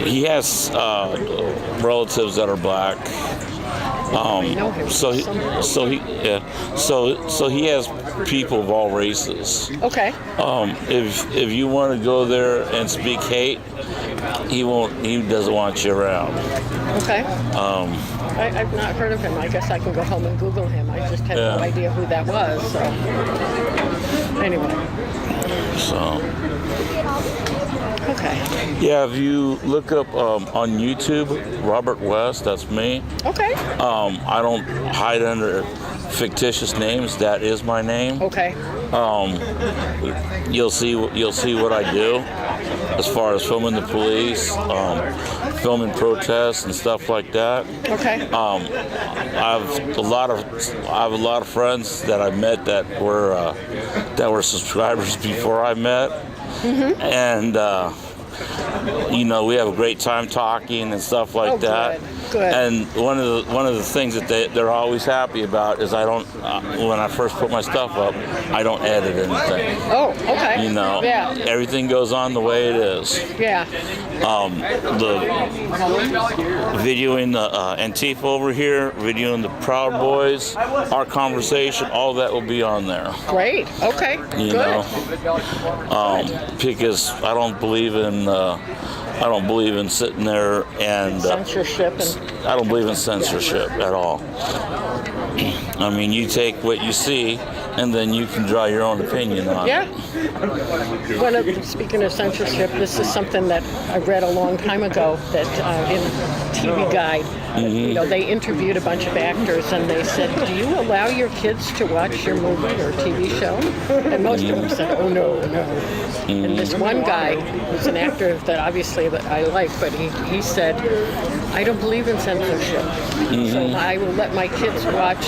he has relatives that are black. So he has people of all races. Okay. If you want to go there and speak hate, he won't. He doesn't want you around. Okay. I've not heard of him. I guess I can go home and Google him. I just had no idea who that was. So anyway. So. Okay. Yeah, if you look up on YouTube, Robert West, that's me. Okay. I don't hide under fictitious names. That is my name. Okay. You'll see what I do as far as filming the police, filming protests and stuff like that. Okay. I have a lot of friends that I met that were subscribers before I met. Mm-hmm. And we have a great time talking and stuff like that. Good. And one of the things that they're always happy about is I don't when I first put my stuff up, I don't edit anything. Oh, okay. Yeah. Everything goes on the way it is. Yeah. The videoing the Antifa over here, videoing the Proud Boys, our conversation, all that will be on there. Great. Okay. You know, because I don't believe in sitting there and censorship. I don't believe in censorship at all. I mean, you take what you see, and then you can draw your own opinion on it. Speaking of censorship, this is something that I read a long time ago that in TV Guide, they interviewed a bunch of actors and they said, do you allow your kids to watch your movie or TV show? And most of them said, oh, no. And this one guy, who's an actor that obviously that I like, but he said, I don't believe in censorship. So I will let my kids watch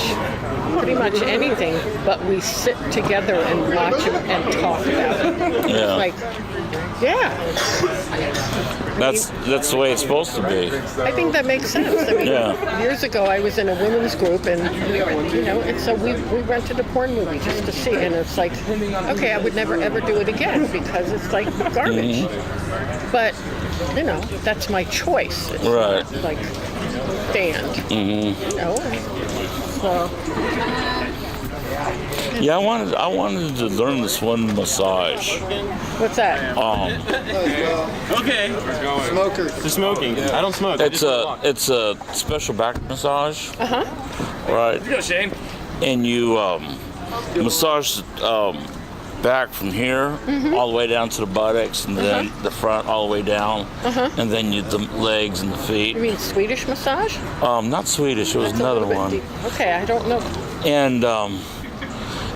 pretty much anything, but we sit together and watch it and talk about it. Yeah. Like, That's the way it's supposed to be. I think that makes sense. I mean, years ago I was in a women's group, and and so we rented a porn movie just to see, and it's like, okay, I would never ever do it again because it's like garbage. But that's my choice. It's right. Like stand. So. Yeah, I wanted to learn this one massage. What's that? Okay. Smoker. The smoking. I don't smoke. It's a special back massage. Right. Here you go, Shane. And you massage back from here all the way down to the buttocks, and then the front all the way down, and then the legs and the feet. You mean Swedish massage? Not Swedish. It was another one. Deep. Okay, I don't know. And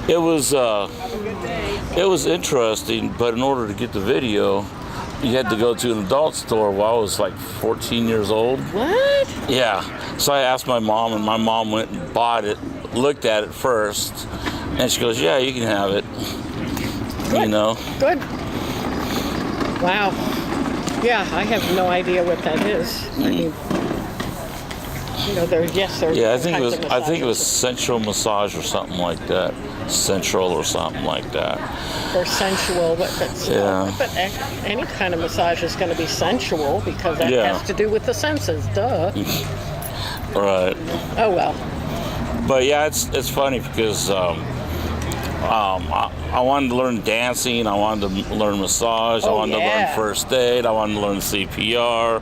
it was interesting, but in order to get the video, you had to go to an adult store while I was like 14 years old. What? Yeah. So I asked my mom, and my mom went and bought it, looked at it first, and she goes, "Yeah, you can have it." Good. Good. Wow. Yeah, I have no idea what that is. I mean, there. Yeah, I think it was sensual massage or something like that. Central or something like that. Or sensual, but any kind of massage is going to be sensual because that has to do with the senses. Duh. Right. Oh well. But yeah, it's funny because I wanted to learn dancing. I wanted to learn massage. I wanted to learn first aid. I wanted to learn CPR.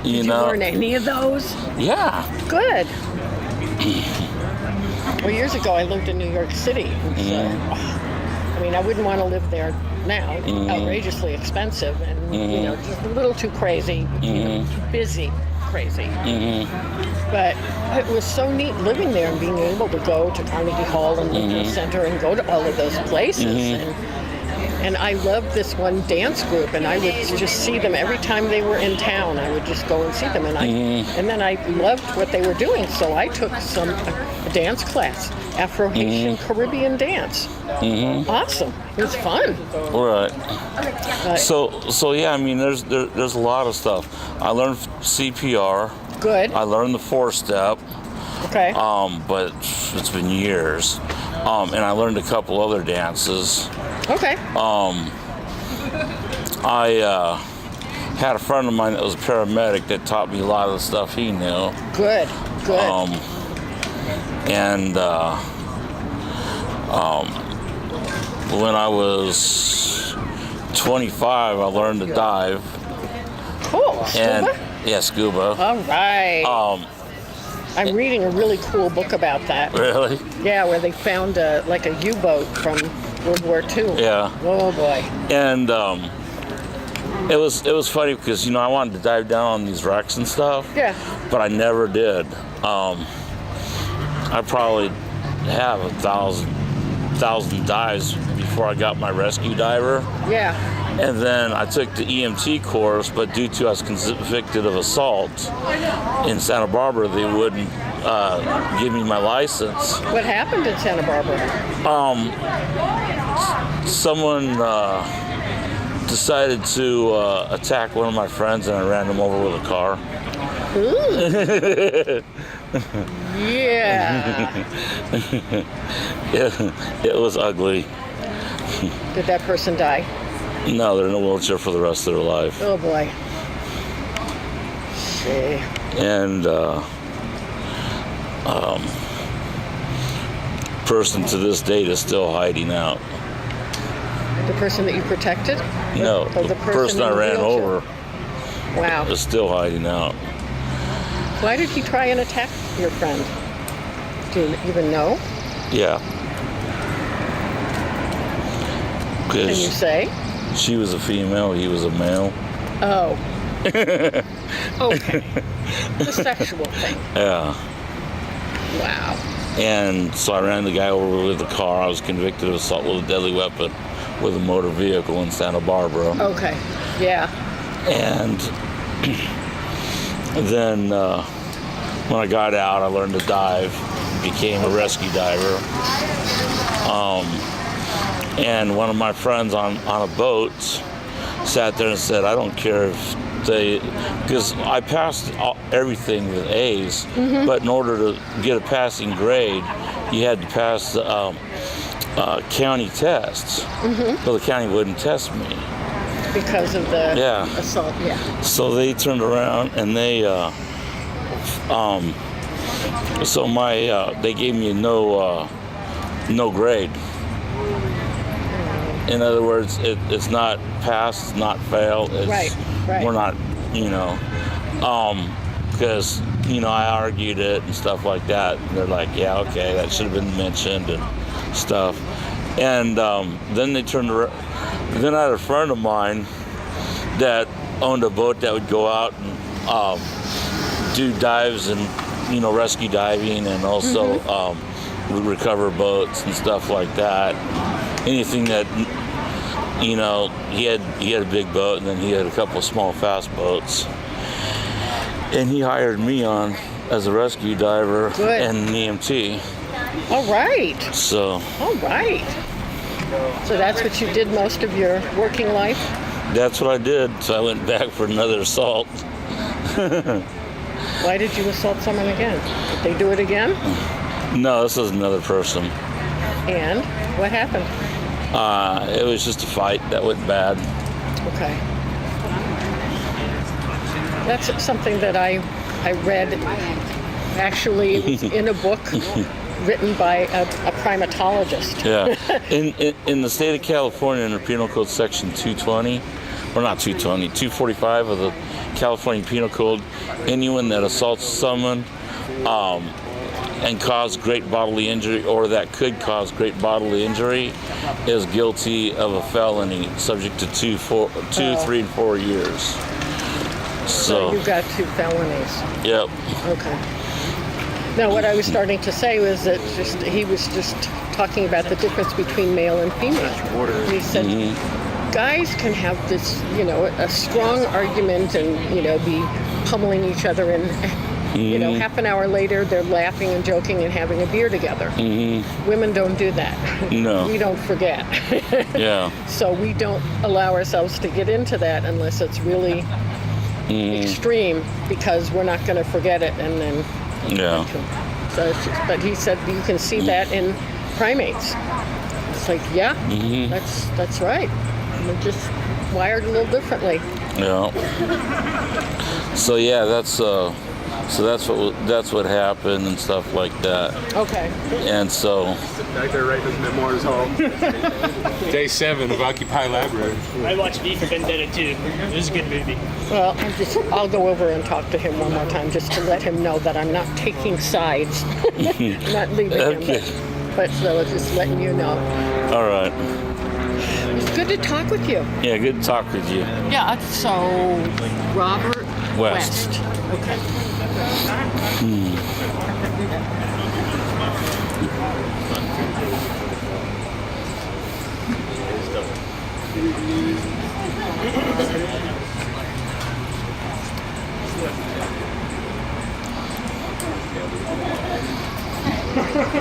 Did you learn any of those? Yeah. Good. Well, years ago, I lived in New York City. So, I mean, I wouldn't want to live there now. It's outrageously expensive and, just a little too crazy, too busy, crazy. But it was so neat living there and being able to go to Carnegie Hall and the Center and go to all of those places. And I loved this one dance group, and I would just see them every time they were in town. I would just go and see them, and then I loved what they were doing. So I took a dance class, Afro-Haitian Caribbean dance. Awesome! It was fun. Right. So yeah, I mean, there's a lot of stuff. I learned CPR. Good. I learned the 4-step. Okay. But it's been years. And I learned a couple other dances. Okay. I had a friend of mine that was a paramedic that taught me a lot of the stuff he knew. Good. And when I was 25, I learned to dive. Cool. Scuba? Yeah, scuba. All right. I'm reading a really cool book about that. Really? Yeah, where they found like a U-boat from World War II. Yeah. Oh boy. And it was funny because I wanted to dive down on these wrecks and stuff. Yeah. But I never did. I probably have 1,000 dives before I got my rescue diver. Yeah. And then I took the EMT course, but due to I was convicted of assault in Santa Barbara, they wouldn't give me my license. What happened in Santa Barbara? Someone decided to attack one of my friends, and I ran him over with a car. Ooh. Yeah. It was ugly. Did that person die? No, they're in a wheelchair for the rest of their life. Oh boy. See. And person to this date is still hiding out. The person that you protected? No, Or the person in I the ran wheelchair? over Wow. is still hiding out. Why did he try and attack your friend? Do you even know? Yeah. Can you Because say? she was a female, he was a male. Oh. Okay. The sexual thing. Yeah. Wow. And so I ran the guy over with the car. I was convicted of assault with a deadly weapon with a motor vehicle in Santa Barbara. Okay. Yeah. And then when I got out, I learned to dive, became a rescue diver. And one of my friends on a boat sat there and said, I don't care if because I passed everything with A's, but in order to get a passing grade, you had to pass the county tests. Well, the county wouldn't test me. Because of the assault, yeah. So they turned around and they they gave me a no grade. In other words, it's not pass, it's not fail. It's, Right. We're not, because I argued it and stuff like that. And they're like, yeah, okay, that should have been mentioned and stuff. And then they turned around. Then I had a friend of mine that owned a boat that would go out and do dives and rescue diving and also recover boats and stuff like that. Anything that he had a big boat, and then he had a couple of small fast boats, and he hired me on as a rescue diver and an EMT. All right. So All right. So that's what you did most of your working life? that's what I did. So I went back for another assault. Why did you assault someone again? Did they do it again? No, this is another person. And what happened? It was just a fight that went bad. Okay. That's something that I read. Actually, it was in a book written by a primatologist. Yeah. In the state of California, under Penal Code Section 220, or not 220, 245 of the California Penal Code, anyone that assaults someone and cause great bodily injury, or that could cause great bodily injury, is guilty of a felony, subject to 2, 3, and 4 years. So you got 2 felonies. Yep. Okay. No, what I was starting to say was that he was just talking about the difference between male and female. And he said, guys can have this, a strong argument and, be pummeling each other, and half an hour later they're laughing and joking and having a beer together. Women don't do that. No. We don't forget. Yeah. So we don't allow ourselves to get into that unless it's really extreme, because we're not going to forget it and then. Yeah. So but he said you can see that in primates. It's like, that's right. We're just wired a little differently. Yeah. So yeah, that's what happened and stuff like that. Okay. And so Back there writing his memoirs home. Day 7 of Occupy Library. I watched V for Vendetta too. It was a good movie. Well, I'll go over and talk to him one more time just to let him know that I'm not taking sides. Not leaving Okay. him. But so just letting you know. all right. It's good to talk with you. Yeah, good to talk with you. Yeah, so Robert West. West. Okay.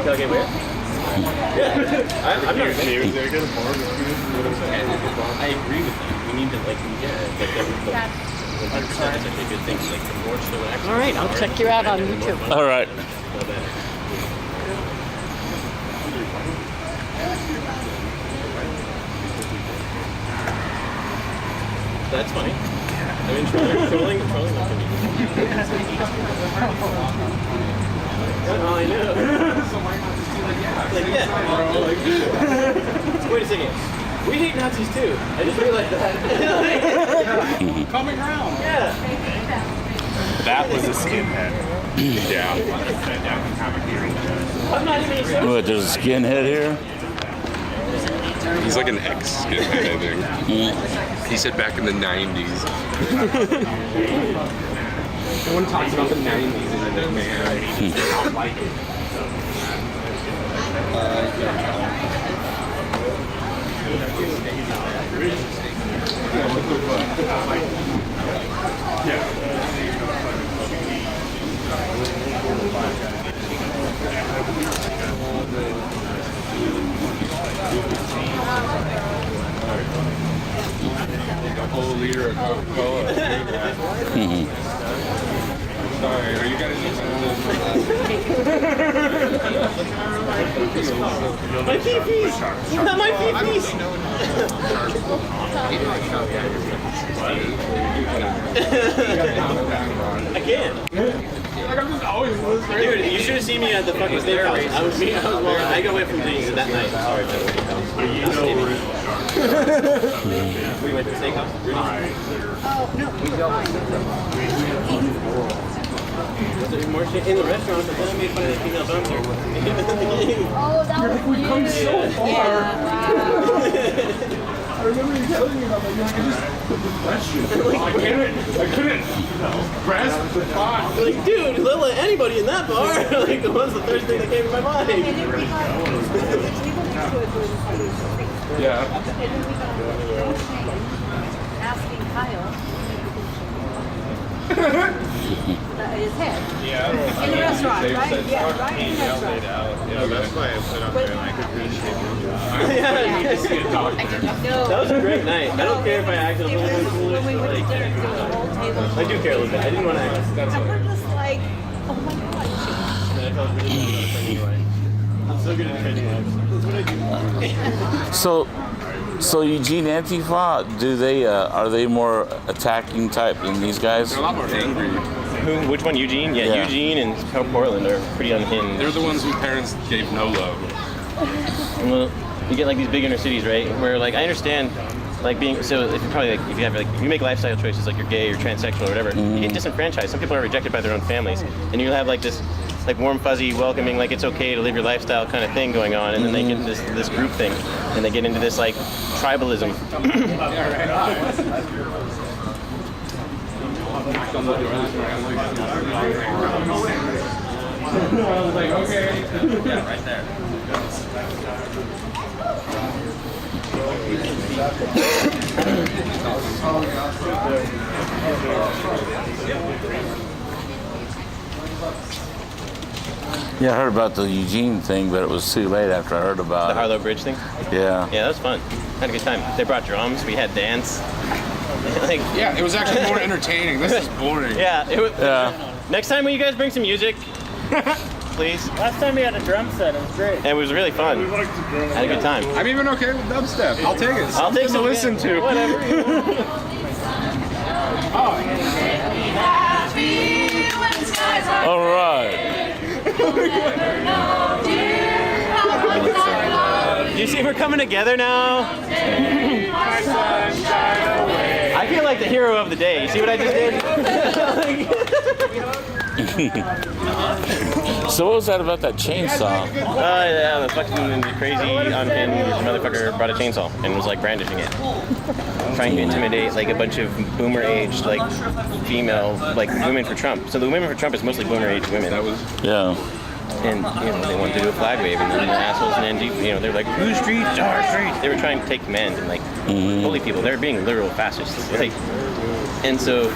Okay, where? I'm not a fan. I agree with you. We need to like that's such a good thing. Like the more chill action. All right, I'll check you out on YouTube. All right. That's funny. I mean, trolling can be. Oh, I know. Like, yeah. Wait a second. We hate Nazis too. I just realized that. Coming around. Yeah. That was a skinhead. Yeah. I'm not even a What? There's a skinhead here. He's like an ex-skinhead, I think. He said back in the 90s. No one talks about the 90s and the man. I don't like it. A whole liter of Coca-Cola. Sorry, are you guys My pee-pees! Not my pee-pees! I can't. Dude, you should have seen me at the fucking steakhouse. I got away from things that night. Sorry, we went to the steakhouse? Was there more shit in the restaurant, but then I made fun of the female bouncer. Oh, that was we've come so far. I remember you telling me about that. You're like, I just put the question. I couldn't grasp the thought. Like, dude, let anybody in that bar. Like, what's the first thing that came to my mind? And then we got Yeah. and then we got asking Kyle his head. Yeah. In the restaurant, right? Yeah, right in the restaurant. Yeah, that's why I put up there. I could appreciate That was a great night. I don't care if I acted a little bit foolish. When we went to dinner, there was a whole table. I do care a little bit. I didn't want to act. That's And we're just like, oh my god. And I felt really good about it anyway. I'm so good at defending lives. That's what I do. So Eugene Antifa, are they more attacking type than these guys? They're a lot more angry. Which one, Eugene? Yeah, Yeah. Eugene and Portland are pretty unhinged. They're the ones whose parents gave no love. Well, you get like these big inner cities, right? Where like I understand, like being so if you probably like if you have like if you make lifestyle choices like you're gay or transsexual or whatever, you get disenfranchised. Some people are rejected by their own families, and you have like this like warm, fuzzy, welcoming, like it's okay to live your lifestyle kind of thing going on, and then they get this group thing, and they get into this like tribalism. Yeah, right there. Yeah, I heard about the Eugene thing, but it was too late after I heard about The it. Harlow Bridge thing. Yeah. Yeah, that was fun. Had a good time. They brought drums. We had dance. Like, Yeah, it was actually more entertaining. This is boring. yeah, it was. Yeah. Next time, will you guys bring some music, please? Last time we had a drum set, it was great. And it was really fun. Had a good time. I'm even okay with dubstep. I'll take it. I'll take Something some to listen to. Whatever. All right. Do you see we're coming together now? I feel like the hero of the day. You see what I just did? So what was that about that chainsaw? Yeah, the fucking crazy on him. This motherfucker brought a chainsaw and was like brandishing it, trying to intimidate like a bunch of boomer-aged like female like women for Trump. So the women for Trump is mostly boomer-aged women. Yeah. And they wanted to do a flag wave, and the assholes and they're like, "Whose streets? Our streets." They were trying to take command and like bully people. They were being literal fascists. Like, and so